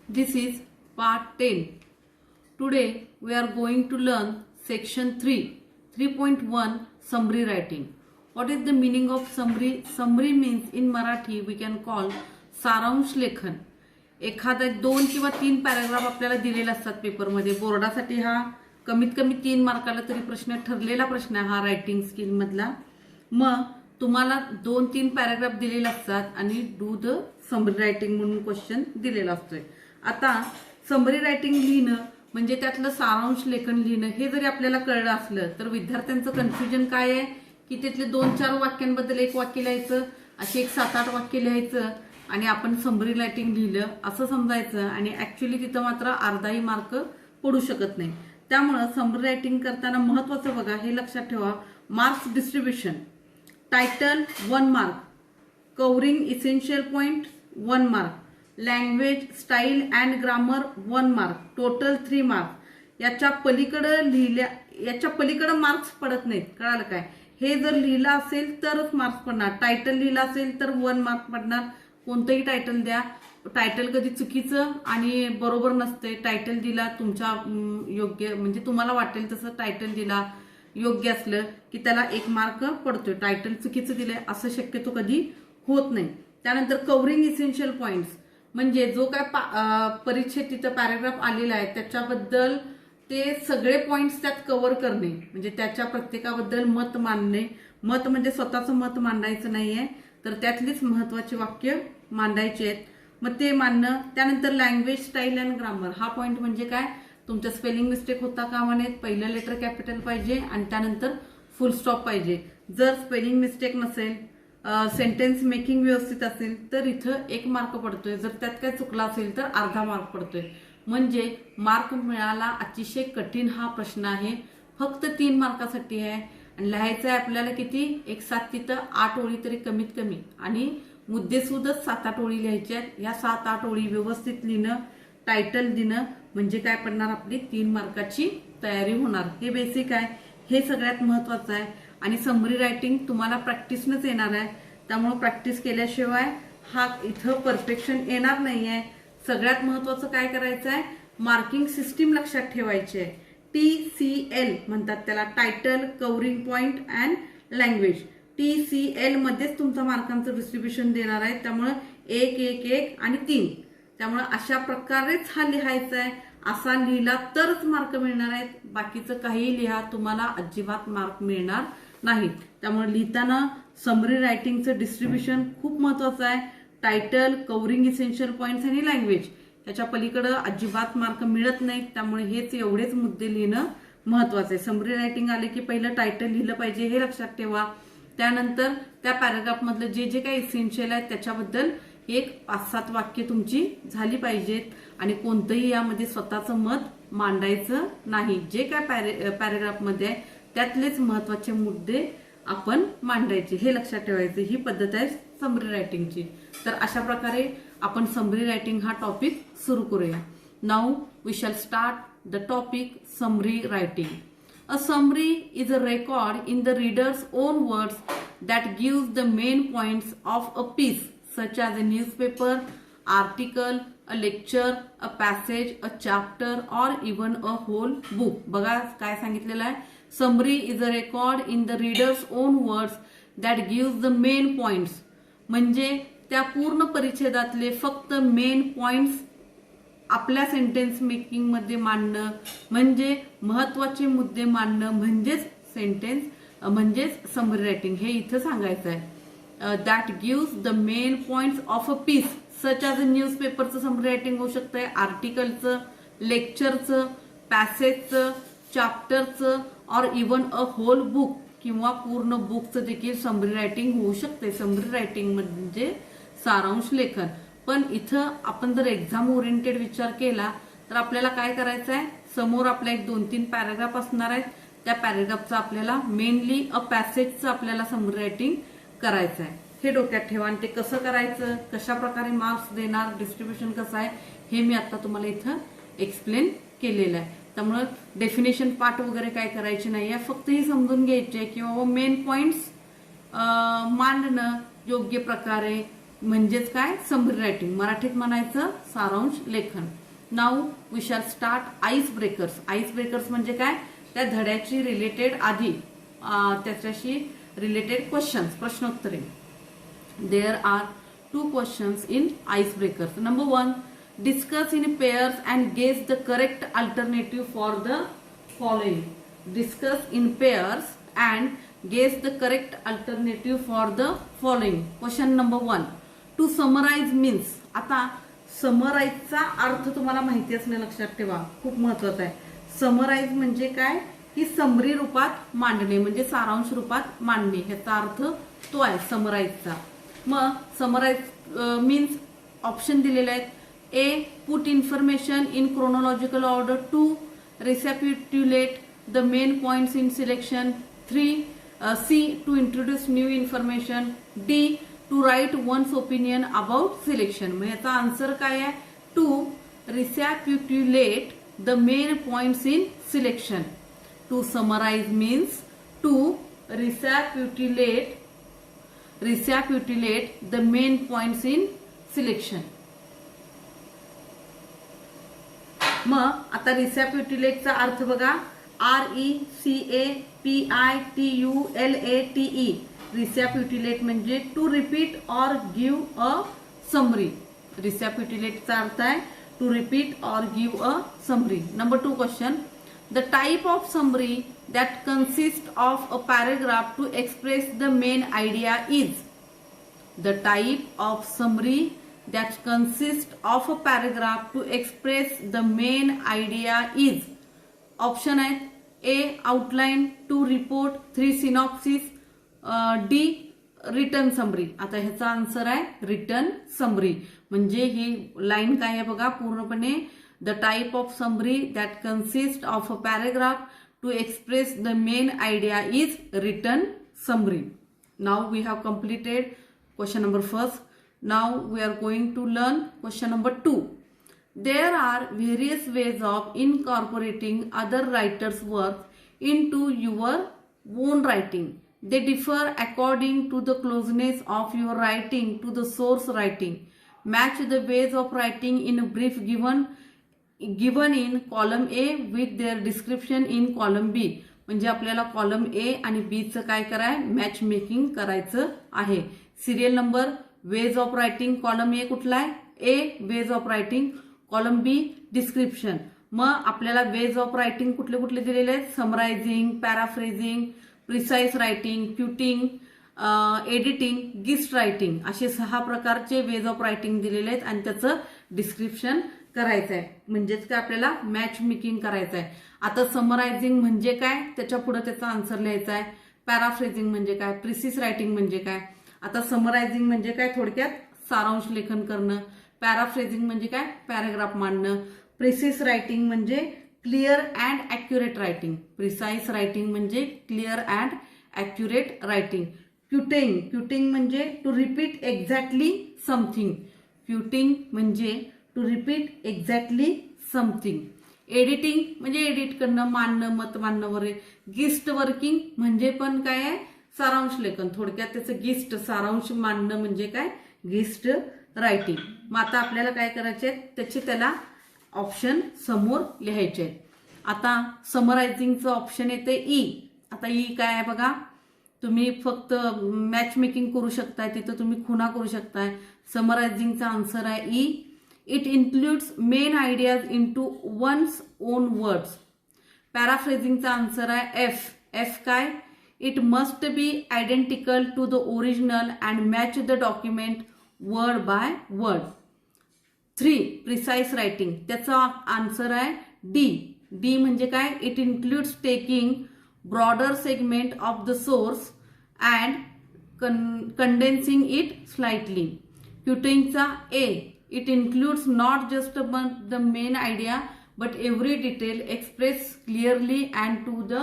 This is part 10. Today we are going to learn section 3, 3.1 summary writing. What is the meaning of summary? Summary means in Marathi we can call सारांश लेखन. एखादा 2 किंवा 3 paragraph आपल्याला दिलेले असतात पेपरमध्ये. बोर्डासाठी हा कमीत कमी 3 मार्काला तरी प्रश्न ठरलेला प्रश्न आहे हा रायटिंग स्किल मधला. मग तुम्हाला 2-3 पॅराग्राफ दिलेले असतात आणि डू द समरी रायटिंग म्हणून क्वेश्चन दिलेला असतोय. आता समरी रायटिंग लिहिणं म्हणजे त्यातलं सारांश लेखन लिहिणं हे जरी आपल्याला कळलं असलं तर विद्यार्थ्यांचं कन्फ्युजन काय आहे की तिथले 2-4 वाक्यांबद्दल एक वाक्य लिहायचं, अशी एक 7-8 वाक्य लिहायचं आणि आपण समरी रायटिंग लिहिलं असं समजायचं आणि ऍक्च्युली तिथं मात्र अर्धाही मार्क पडू शकत नाही. त्यामुळे समरी रायटिंग करताना महत्वाचं बघा हे लक्षात ठेवा. Marks distribution. Title 1 mark, covering essential point 1 mark, language style and grammar 1 mark, total 3 mark. याच्या पलीकडे मार्क्स पडत नाहीत. कळालं काय? हे जर लिहिलं असेल तरच मार्क्स पडणार. टायटल लिहिलं असेल तर 1 मार्क पडणार. कोणतंही टायटल द्या, टायटल कधी चुकीचं आणि बरोबर नसते. टायटल दिला तुमच्या योग्य म्हणजे तुम्हाला वाटेल तसं टायटल दिला योग्य असलं की त्याला 1 मार्क पडतोय. टायटल चुकीचं दिलंय असं शक्यतो कधी होत नाही. त्यानंतर कव्हरिंग इसेन्शियल पॉइंट्स म्हणजे जो काय परिच्छेद तिथं पॅराग्राफ आलेला आहे त्याच्याबद्दल ते सगळे पॉइंट्स त्यात कव्हर करणे म्हणजे त्याच्या प्रत्येकाबद्दल मत मांडणे. मत म्हणजे स्वतःचं मत मांडायचं नाहीये तर त्यातलीच महत्वाची वाक्य मांडायची आहेत. मग ते मांडणं. त्यानंतर लँग्वेज स्टाईल अँड ग्रामर हा पॉइंट म्हणजे काय, तुमचं स्पेलिंग मिस्टेक होता कामा नयेत. पहिलं लेटर कॅपिटल पाहिजे आणि त्यानंतर फुल स्टॉप पाहिजे. जर स्पेलिंग मिस्टेक नसेल, सेंटेन्स मेकिंग व्यवस्थित असेल तर इथं 1 मार्क पडतोय. जर त्यात काय चुकला असेल तर अर्धा मार्क पडतोय. म्हणजे मार्क मिळाला अतिशय कठीण हा प्रश्न आहे. फक्त 3 मार्कासाठी आहे आणि लिहायचं आहे आपल्याला किती, एक 7 तिथं 8 ओळी तरी कमीत कमी आणि मुद्देसूदच 7-8 ओळी लिहायच्या आहेत. या 7-8 ओळी व्यवस्थित लिहिणं, टायटल देणं म्हणजे काय पडणार आपली 3 मार्काची तयारी होणार. हे बेसिक आहे, हे सगळ्यात महत्वाचं आहे. आणि समरी रायटिंग तुम्हाला प्रॅक्टिसनच येणार आहे. त्यामुळे प्रॅक्टिस केल्याशिवाय हा इथं परफेक्शन येणार नाहीये. सगळ्यात महत्वाचं काय करायचं आहे, मार्किंग सिस्टीम लक्षात ठेवायची आहे. TCL म्हणतात त्याला, title, covering point and language. TCL मध्येच तुमचा मार्कांचं डिस्ट्रीब्युशन देणार आहे. त्यामुळे 1, 1, 1 आणि 3. त्यामुळे अशा प्रकारेच हा लिहायचा आहे. असा लिहिला तरच मार्क मिळणार आहेत. बाकीचं काही लिहा तुम्हाला अजिबात मार्क मिळणार नाही. त्यामुळे लिहिताना समरी रायटिंगचं डिस्ट्रीब्युशन खूप महत्वाचं आहे. टायटल, कव्हरिंग इसेन्शियल पॉइंट्स आणि लँग्वेज याच्या पलीकडे अजिबात मार्क मिळत नाहीत. त्यामुळे हेच एवढेच मुद्दे लिहिणं महत्वाचं आहे. समरी रायटिंग आले की पहिलं टायटल लिहिलं पाहिजे हे लक्षात ठेवा. त्यानंतर त्या पॅराग्राफ मधलं जे जे काही इसेन्शियल आहे त्याच्याबद्दल एक 5-7 वाक्य तुमची झाली पाहिजेत आणि कोणतंही यामध्ये स्वतःचं मत मांडायचं नाही. जे काय पॅराग्राफ मध्ये आहे त्यातलेच महत्वाचे मुद्दे आपण मांडायचे हे लक्षात ठेवायचे. ही पद्धत आहे समरी रायटिंगची. तर अशा प्रकारे आपण समरी रायटिंग हा टॉपिक सुरू करूया. Now we shall start the topic summary writing. A summary is a record in the reader's own words that gives the main points of a piece, such as a newspaper, article, a lecture, a passage, a chapter, or even a whole book. बघा काय सांगितलेलं आहे. Summary is a record in the reader's own words that gives the main points. म्हणजे त्या पूर्ण परिच्छेदातले फक्त main points आपल्या sentence making मध्ये मांडणं म्हणजे महत्वाचे मुद्दे मांडणं म्हणजेच सेंटेन्स म्हणजेच समरी रायटिंग हे इथं सांगायचं आहे. That gives the main points of a piece such as a न्यूजपेपरचं समरी रायटिंग होऊ शकतंय, आर्टिकलचं, लेक्चरचं, पॅसेजचं, चॅप्टरचं और इवन अ होल बुक किंवा पूर्ण बुकचं देखील समरी रायटिंग होऊ शकते. समरी रायटिंग म्हणजे सारांश लेखन. पण इथं आपण जर एक्झाम ओरिएंटेड विचार केला तर आपल्याला काय करायचं आहे, समोर आपल्या एक 2-3 पॅराग्राफ असणार आहेत. त्या पॅराग्राफचं आपल्याला मेनली अ पॅसेजचं आपल्याला समरी रायटिंग करायचं आहे. हे डोक्यात ठेवा. आणि ते कसं करायचं, कशा प्रकारे मार्क्स देणार, डिस्ट्रीब्युशन कसं आहे हे मी आता तुम्हाला इथं एक्सप्लेन केलेलं आहे. त्यामुळे डेफिनेशन पार्ट वगैरे काय करायची नाही आहे. फक्त ही समजून घ्यायची आहे किंवा मेन पॉइंट्स मांडणं योग्य प्रकारे म्हणजेच काय समरी रायटिंग, मराठीत म्हणायचं सारांश लेखन. Now we shall start icebreakers. Icebreakers म्हणजे काय, त्या धड्याची रिलेटेड आधी त्याच्याशी रिलेटेड क्वेश्चन्स, प्रश्नोत्तरे. There are 2 questions in icebreakers. Number 1, discuss in pairs and guess the correct alternative for the following. Discuss in pairs and guess the correct alternative for the following. Question number 1, to summarize means. आता समराईजचा अर्थ तुम्हाला माहिती असणे लक्षात ठेवा, खूप महत्वाचा आहे. समराईज म्हणजे काय, की समरी रूपात मांडणे, म्हणजे सारांश रूपात मांडणे, ह्याचा अर्थ तो आहे समराईजचा. मग समराईज मीन्स ऑप्शन दिलेले आहेत. A, put information in chronological order. 2, recapitulate the main points in selection. 3, C, to introduce new information. D, to write one's opinion about selection. मग याचा आन्सर काय आहे, to recapitulate the main points in selection. To summarise means to recapitulate the main points in selection. मग आता रिकॅपिट्युलेटचा अर्थ बघा, RECAPITULATE. Recapitulate म्हणजे to repeat or give a summary. रिकॅपिट्युलेटचा अर्थ आहे to repeat or give a summary. Number 2 question, the type of summary that consists of a paragraph to express the main idea is. The type of summary that consists of a paragraph to express the main idea is. Option आहे A, outline. 2, report. 3, synopsis. D, written summary. आता ह्याचा answer आहे written summary. म्हणजे ही line काय आहे बघा पूर्णपणे, the type of summary that consists of a paragraph to express the main idea is written summary. Now we have completed question number 1. Now we are going to learn question number 2. There are various ways of incorporating other writers' work into your own writing. They differ according to the closeness of your writing to the source writing. Match the ways of writing in a brief given in column A with their description in column B. म्हणजे आपल्याला column A आणि बी चं काय कराय, match making करायचं आहे. Serial number, ways of writing, column A कुठला आहे, A ways of writing, column B description. मग आपल्याला वेज ऑफ रायटिंग कुठले कुठले दिलेले आहेत, summarising, paraphrasing, precise writing, quoting, editing, gist writing, असे 6 प्रकारचे वेज ऑफ रायटिंग दिलेले आहेत आणि त्याचं डिस्क्रिप्शन करायचं आहे. म्हणजेच काय आपल्याला मॅच मेकिंग करायचं आहे. आता समरायझिंग म्हणजे काय, त्याच्या पुढे त्याचा आन्सर लिहायचा आहे. पॅराफ्रेझिंग म्हणजे काय, प्रिसिस रायटिंग म्हणजे काय. आता समरायझिंग म्हणजे काय, थोडक्यात सारांश लेखन करणं. पॅराफ्रेझिंग म्हणजे काय, पॅराग्राफ मांडणं. प्रिसिस रायटिंग म्हणजे clear and accurate writing. Precise writing म्हणजे clear and accurate writing. Quoting म्हणजे to repeat exactly something. Quoting म्हणजे to repeat exactly something. Editing म्हणजे एडिट करणं, मांडणं, मत मांडणं वगैरे. गिस्ट वर्किंग म्हणजे पण काय आहे, सारांश लेखन. थोडक्यात त्याचं गिस्ट सारांश मांडणं म्हणजे काय, गिस्ट रायटिंग. मग आता आपल्याला काय करायचे, त्याला ऑप्शन समोर लिहायचे आहेत. आता समरायझिंगचं ऑप्शन येते ई. आता ई काय आहे बघा, तुम्ही फक्त मॅच मेकिंग करू शकताय, तिथं तुम्ही खुणा करू शकताय. समरायझिंगचा आन्सर आहे E. It includes main ideas into one's own words. पॅराफ्रेझिंगचा आन्सर आहे एफ. एफ काय, it must be identical to the original and match the document word by word. 3, precise writing, त्याचा आन्सर आहे डी. डी म्हणजे काय, it includes taking broader segment of the source and condensing it slightly. क्युटिंगचा A, it includes not just the main idea but every detail expressed clearly and to the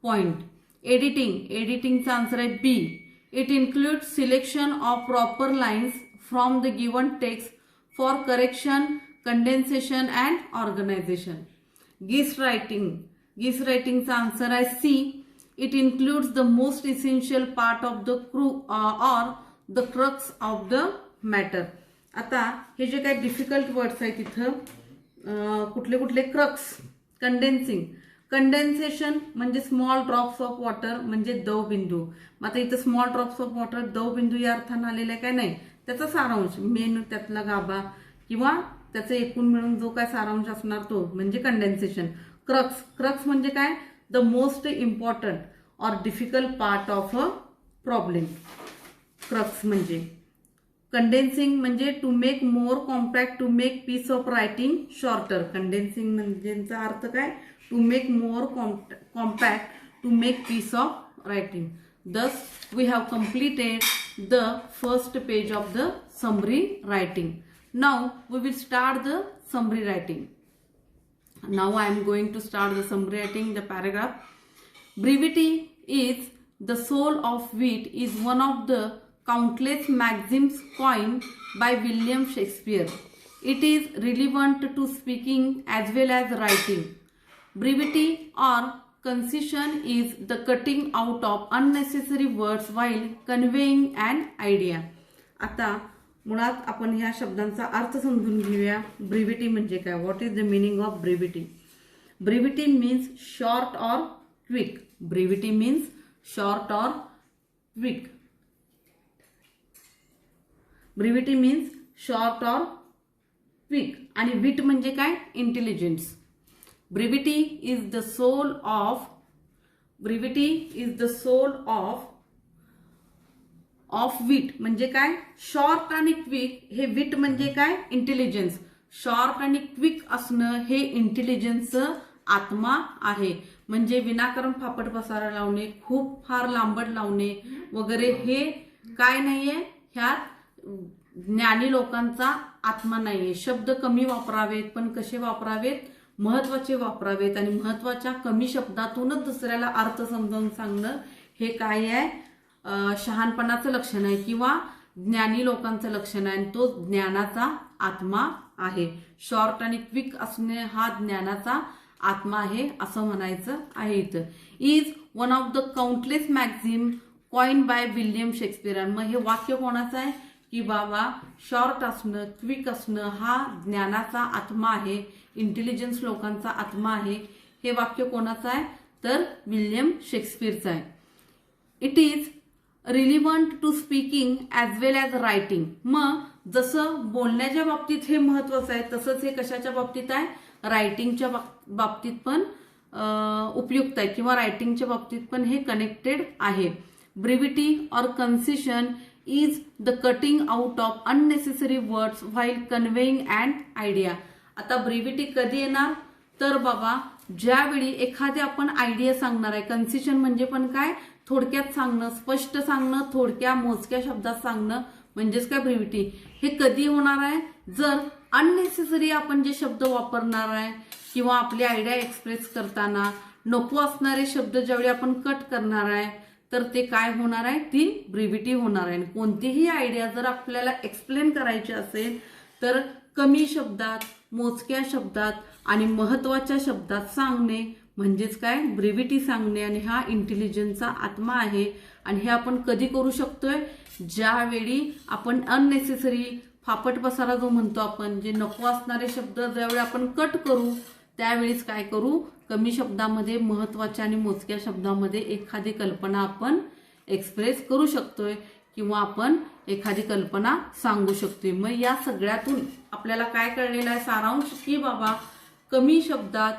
point. Editingचा answer आहे B. It includes selection of proper lines from the given text for correction, condensation and organization. Ghostwritingचा answer आहे C. It includes the most essential part of the or the crux of the matter. आता हे जे काही difficult words आहेत तिथं कुठले कुठले? क्रक्स, कंडेन्सिंग, कंडेन्सेशन म्हणजे स्मॉल ड्रॉप्स ऑफ वॉटर म्हणजे दवबिंदू. मग आता इथं स्मॉल ड्रॉप्स ऑफ वॉटर दवबिंदू या अर्थानं आलेला आहे काय? नाही. त्याचा सारांश, मेन त्यातला गाभा किंवा त्याचा एकूण मिळून जो काय सारांश असणार तो म्हणजे कंडेन्सेशन. क्रक्स, क्रक्स म्हणजे काय? The most important or difficult part of a problem. Crux म्हणजे. कंडेन्सिंग म्हणजे to make more compact, to make piece of writing shorter. Condensing म्हणजे अर्थ काय? To make more compact, to make piece of writing. Thus, we have completed the first page of the summary writing. Now, we will start the summary writing. Now, I am going to start the summary writing, the paragraph. Brevity is the soul of wit is one of the countless maxims coined by William Shakespeare. It is relevant to speaking as well as writing. Brevity or concision is the cutting out of unnecessary words while conveying an idea. आता मुळात आपण ह्या शब्दांचा अर्थ समजून घेऊया. Brevity म्हणजे काय? What is the meaning of brevity? Brevity means short or quick. Brevity means short or quick. Brevity means short or quick. आणि विट म्हणजे काय? Intelligence. Brevity is the soul of wit म्हणजे काय? शॉर्ट आणि quick. हे विट म्हणजे काय? Intelligence. Short आणि क्विक असणं हे इंटेलिजन्सचं आत्मा आहे. म्हणजे विनाकारण फापट पसारा लावणे, खूप फार लांबड लावणे वगैरे हे काय नाहीये? ह्यात ज्ञानी लोकांचा आत्मा नाहीये. शब्द कमी वापरावेत पण कसे वापरावेत? महत्वाचे वापरावेत. आणि महत्वाच्या कमी शब्दातूनच दुसऱ्याला अर्थ समजावून सांगणं हे काय आहे? शहाणपणाचं लक्षण आहे किंवा ज्ञानी लोकांचं लक्षण आहे. आणि तो ज्ञानाचा आत्मा आहे. शॉर्ट आणि क्विक असणे हा ज्ञानाचा आत्मा आहे असं म्हणायचं आहे इथं. Is one of the countless maxim coin by William Shakespeare. मग हे वाक्य कोणाचं आहे? की बाबा शॉर्ट असणं, क्विक असणं हा ज्ञानाचा आत्मा आहे, इंटेलिजन्स लोकांचा आत्मा आहे. हे वाक्य कोणाचं आहे? तर विल्यम शेक्सपियरचं आहे. It is relevant to speaking as well as writing. मग जसं बोलण्याच्या बाबतीत हे महत्वाचं आहे तसंच हे कशाच्या बाबतीत आहे? रायटिंगच्या बाबतीत पण उपयुक्त आहे किंवा रायटिंगच्या बाबतीत पण हे कनेक्टेड आहे. ब्रिव्हिटी और कन्सिशन is the cutting out of unnecessary words while conveying an idea. आता ब्रिव्हिटी कधी येणार? तर बाबा ज्यावेळी एखादी आपण आयडिया सांगणार आहे. कन्सिशन म्हणजे पण काय? थोडक्यात सांगणं, स्पष्ट सांगणं, थोडक्या मोजक्या शब्दात सांगणं म्हणजेच काय ब्रिव्हिटी. हे कधी होणार आहे? जर अननेसेसरी आपण जे शब्द वापरणार आहे किंवा आपली आयडिया एक्सप्रेस करताना नको असणारे शब्द ज्यावेळी आपण कट करणार आहे तर ते काय होणार आहे? ती ब्रिव्हिटी होणार आहे. कोणतीही आयडिया जर आपल्याला एक्सप्लेन करायची असेल तर कमी शब्दात, मोजक्या शब्दात आणि महत्वाच्या शब्दात सांगणे म्हणजेच काय? ब्रिव्हिटी सांगणे. आणि हा इंटेलिजन्सचा आत्मा आहे. आणि हे आपण कधी करू शकतोय? ज्यावेळी आपण अननेसेसरी फापट पसारा जो म्हणतो आपण, जे नको असणारे शब्द ज्यावेळी आपण कट करू त्यावेळीच काय करू? कमी शब्दामध्ये, महत्वाच्या आणि मोजक्या शब्दामध्ये एखादी कल्पना आपण एक्सप्रेस करू शकतोय किंवा आपण एखादी कल्पना सांगू शकतोय. मग या सगळ्यातून आपल्याला काय कळलेलं आहे? सारांश की बाबा कमी शब्दात,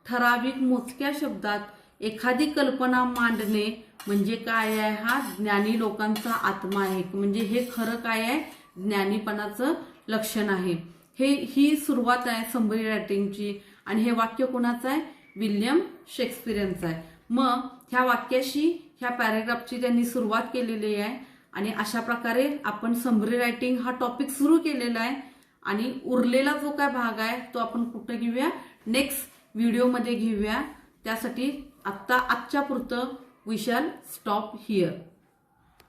ठराविक मोजक्या शब्दात एखादी कल्पना मांडणे म्हणजे काय आहे? हा ज्ञानी लोकांचा आत्मा आहे. म्हणजे हे खरं काय आहे? ज्ञानीपणाचं लक्षण आहे. ही सुरुवात आहे समरी रायटिंगची. आणि हे वाक्य कोणाचं आहे? विल्यम शेक्सपियरचं आहे. मग ह्या वाक्याशी, ह्या पॅराग्राफची त्यांनी सुरुवात केलेली आहे. आणि अशा प्रकारे आपण समरी रायटिंग हा टॉपिक सुरू केलेला आहे. आणि उरलेला जो काय भाग आहे तो आपण कुठं घेऊया? नेक्स्ट व्हिडिओमध्ये घेऊया. त्यासाठी आजच्या पुरतं वी शॅल स्टॉप हिअर.